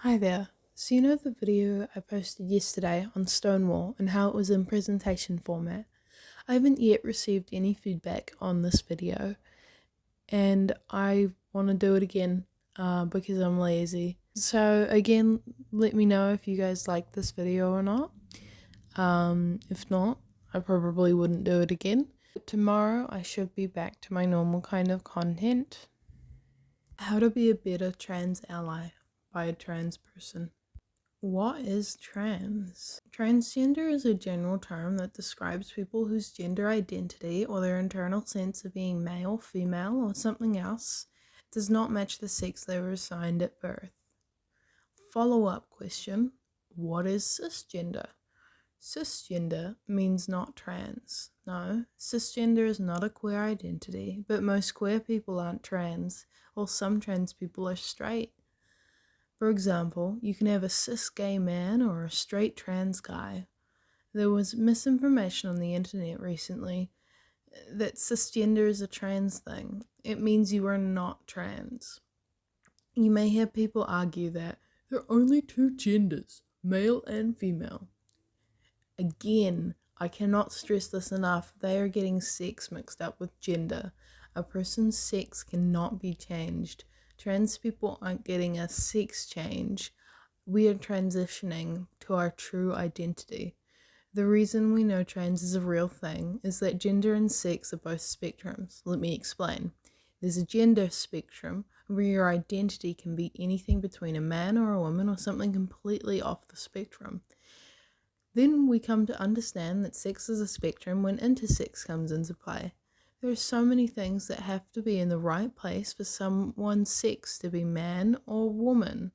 Hi there. So you know the video I posted yesterday on Stonewall and how it was in presentation format? I haven't yet received any feedback on this video and I want to do it again because I'm lazy. So again, let me know if you guys like this video or not. If not, I probably wouldn't do it again. Tomorrow I should be back to my normal kind of content. How to be a better trans ally by a trans person. What is trans? Transgender is a general term that describes people whose gender identity or their internal sense of being male, female, or something else does not match the sex they were assigned at birth. Follow-up question: what is cisgender? Cisgender means not trans. No, cisgender is not a queer identity, but most queer people aren't trans, while some trans people are straight. For example, you can have a cis gay man or a straight trans guy. There was misinformation on the internet recently that cisgender is a trans thing. It means you are not trans. You may hear people argue that there are only two genders, male and female. Again, I cannot stress this enough, they are getting sex mixed up with gender. A person's sex cannot be changed. Trans people aren't getting a sex change. We are transitioning to our true identity. The reason we know trans is a real thing is that gender and sex are both spectrums. Let me explain. There's a gender spectrum where your identity can be anything between a man or a woman or something completely off the spectrum. Then we come to understand that sex is a spectrum when intersex comes into play. There are so many things that have to be in the right place for someone's sex to be man or woman.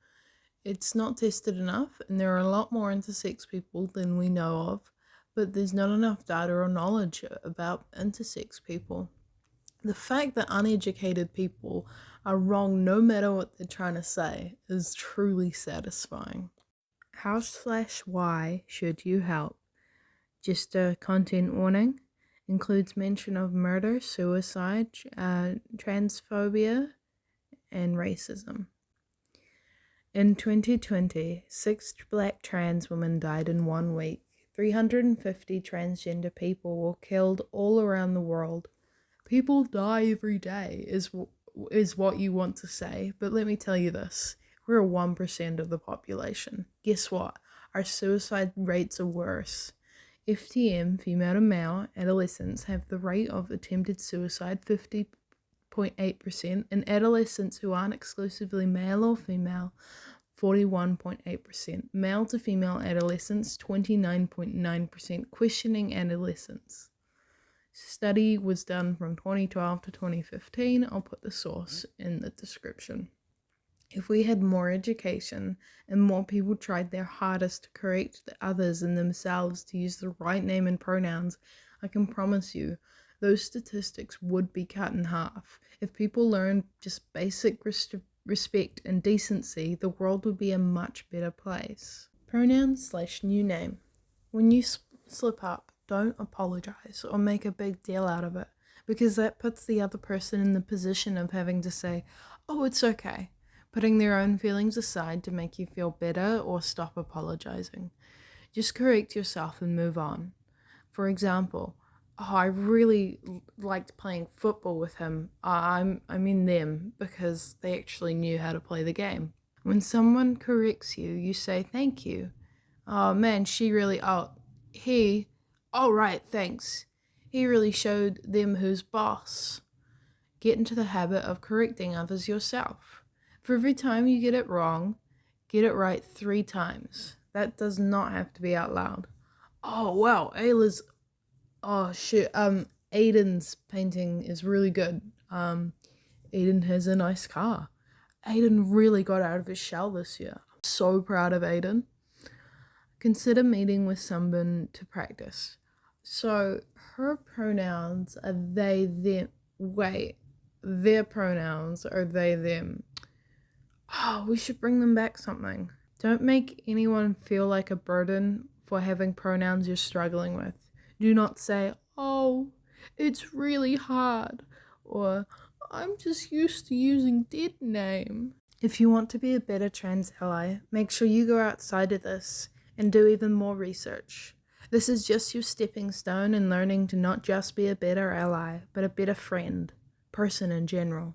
It's not tested enough, and there are a lot more intersex people than we know of, but there's not enough data or knowledge about intersex people. The fact that uneducated people are wrong no matter what they're trying to say is truly satisfying. How/why should you help? Just a content warning. Includes mention of murder, suicide, transphobia, and racism. In 2020, 6 black trans women died in 1 week. 350 transgender people were killed all around the world. People die every day is what you want to say, but let me tell you this. We're 1% of the population. Guess what? Our suicide rates are worse. FTM, female to male, adolescents have the rate of attempted suicide 50.8%, and adolescents who aren't exclusively male or female, 41.8%. Male to female adolescents, 29.9%. Questioning adolescents. Study was done from 2012 to 2015. I'll put the source in the description. If we had more education and more people tried their hardest to correct the others and themselves to use the right name and pronouns, I can promise you those statistics would be cut in half. If people learned just basic respect and decency, the world would be a much better place. Pronouns/new name. When you slip up, don't apologize or make a big deal out of it, because that puts the other person in the position of having to say, oh, it's okay, putting their own feelings aside to make you feel better or stop apologizing. Just correct yourself and move on. For example, I really liked playing football with him. I mean them, because they actually knew how to play the game. When someone corrects you, you say thank you. Oh man, he, all right, thanks. He really showed them who's boss. Get into the habit of correcting others yourself. For every time you get it wrong, get it right 3 times. That does not have to be out loud. Oh wow, Aiden's painting is really good. Aiden has a nice car. Aiden really got out of his shell this year. I'm so proud of Aiden. Consider meeting with someone to practice. So her pronouns are they, them. Wait, their pronouns are they, them. Oh, we should bring them back something. Don't make anyone feel like a burden for having pronouns you're struggling with. Do not say, oh, it's really hard, or I'm just used to using dead name. If you want to be a better trans ally, make sure you go outside of this and do even more research. This is just your stepping stone in learning to not just be a better ally, but a better friend, person in general.